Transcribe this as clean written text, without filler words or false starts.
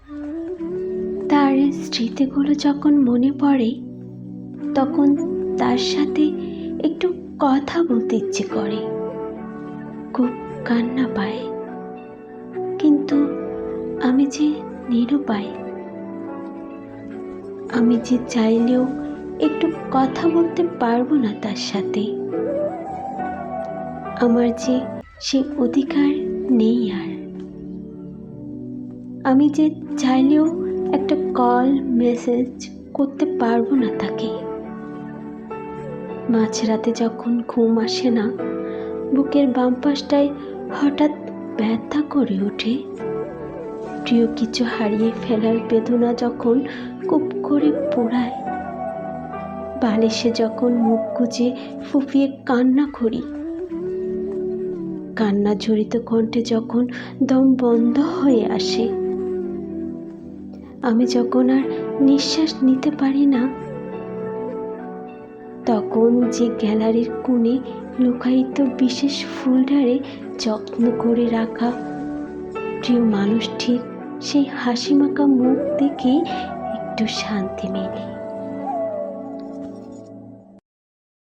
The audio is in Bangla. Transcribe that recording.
তার স্মৃতিগুলো যখন মনে পড়ে তখন তার সাথে একটু কথা বলতে ইচ্ছে করে, খুব কান্না পায়, কিন্তু আমি যে নিরুপায়। আমি যে চাইলেও একটু কথা বলতে পারবো না তার সাথে। আমার যে সে অধিকার নেই আর। আমি যে চাইলেও একটা কল মেসেজ করতে পারবো না তাকে। মাঝরাতে যখন ঘুম আসে না, বুকের বাম পাশটায় হঠাৎ ব্যথা করে ওঠে। প্রিয় কিছু হারিয়ে ফেলার বেদনা যখন কুপ করে পোড়ায়, বালিশে যখন মুখ গুজে ফুঁপিয়ে কান্না করি, কান্না জড়িত কণ্ঠে যখন দম বন্ধ হয়ে আসে, আমি যখন আর নিঃশ্বাস নিতে পারি না, তখন যে গ্যালারির কোণে লুকায়িত বিশেষ ফোল্ডারে যত্ন করে রাখা প্রিয় মানুষটির সেই হাসিমাখা মুখ দেখে একটু শান্তি মেলে।